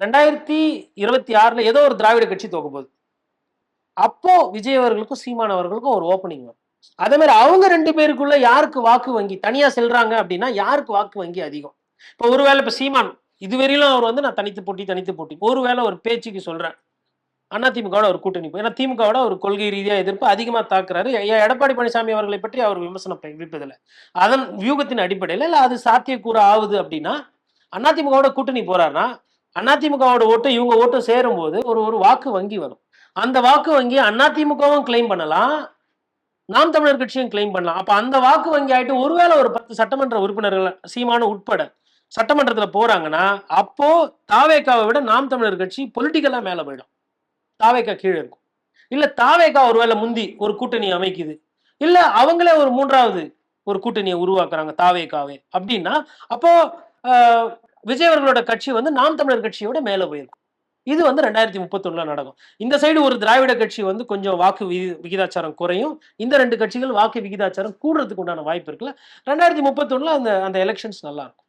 2026 ஏதோ ஒரு திராவிட கட்சி தோக்க போகுது. அப்போ விஜய் அவர்களுக்கும் சீமான் அவர்களுக்கும் ஒரு ஓப்பனிங் வரும். அதே மாதிரி அவங்க 2 பேருக்குள்ள யாருக்கு வாக்கு வங்கி தனியா செல்றாங்க அப்படின்னா யாருக்கு வாக்கு வங்கி அதிகம்? இப்போ ஒருவேளை இப்ப சீமான் இதுவரையிலும் அவர் வந்து நான் தனித்து போட்டி ஒருவேளை ஒரு பேச்சுக்கு சொல்றேன் அதிமுகவோட ஒரு கூட்டணி ஏன்னா திமுகவோட ஒரு கொள்கை ரீதியா எதிர்ப்பு அதிகமா தாக்குறாரு. எடப்பாடி பழனிசாமி அவர்களை பற்றி அவர் விமர்சனம் வைப்பதில்லை. அதன் வியூகத்தின் அடிப்படையில் இல்ல அது சாத்தியக்கூற ஆகுது அப்படின்னா அதிமுகவோட கூட்டணி போறாருன்னா அதிமுகவோட ஓட்டு இவங்க ஓட்டு சேரும் போது ஒரு வாக்கு வங்கி வரும். அந்த வாக்கு வங்கி அதிமுகவும் கிளைம் பண்ணலாம், நாம் தமிழர் கட்சியும் கிளைம் பண்ணலாம். அப்ப அந்த வாக்கு வங்கி ஆயிட்டு ஒருவேளை ஒரு 10 சட்டமன்ற உறுப்பினர்கள் சீமானு உட்பட சட்டமன்றத்துல போறாங்கன்னா அப்போ தாவேகாவை விட நாம் தமிழர் கட்சி பொலிட்டிக்கலா மேல போயிடும். தாவேகா கீழே இருக்கும். இல்ல தாவேகா ஒருவேளை முந்தி ஒரு கூட்டணி அமைக்குது, இல்ல அவங்களே ஒரு 3வது ஒரு கூட்டணியை உருவாக்குறாங்க தாவேகாவே அப்படின்னா அப்போ விஜய் அவர்களோட கட்சி வந்து நாம் தமிழர் கட்சியோட மேல போயிருக்கும். இது வந்து 2031 நடக்கும். இந்த சைடு ஒரு திராவிட கட்சி வந்து கொஞ்சம் வாக்கு விகிதாச்சாரம் குறையும். இந்த 2 கட்சிகள் வாக்கு விகிதாச்சாரம் கூடுறதுக்கு உண்டான வாய்ப்பு இருக்குல்ல. 2031 அந்த அந்த எலெக்ஷன்ஸ் நல்லா இருக்கும்.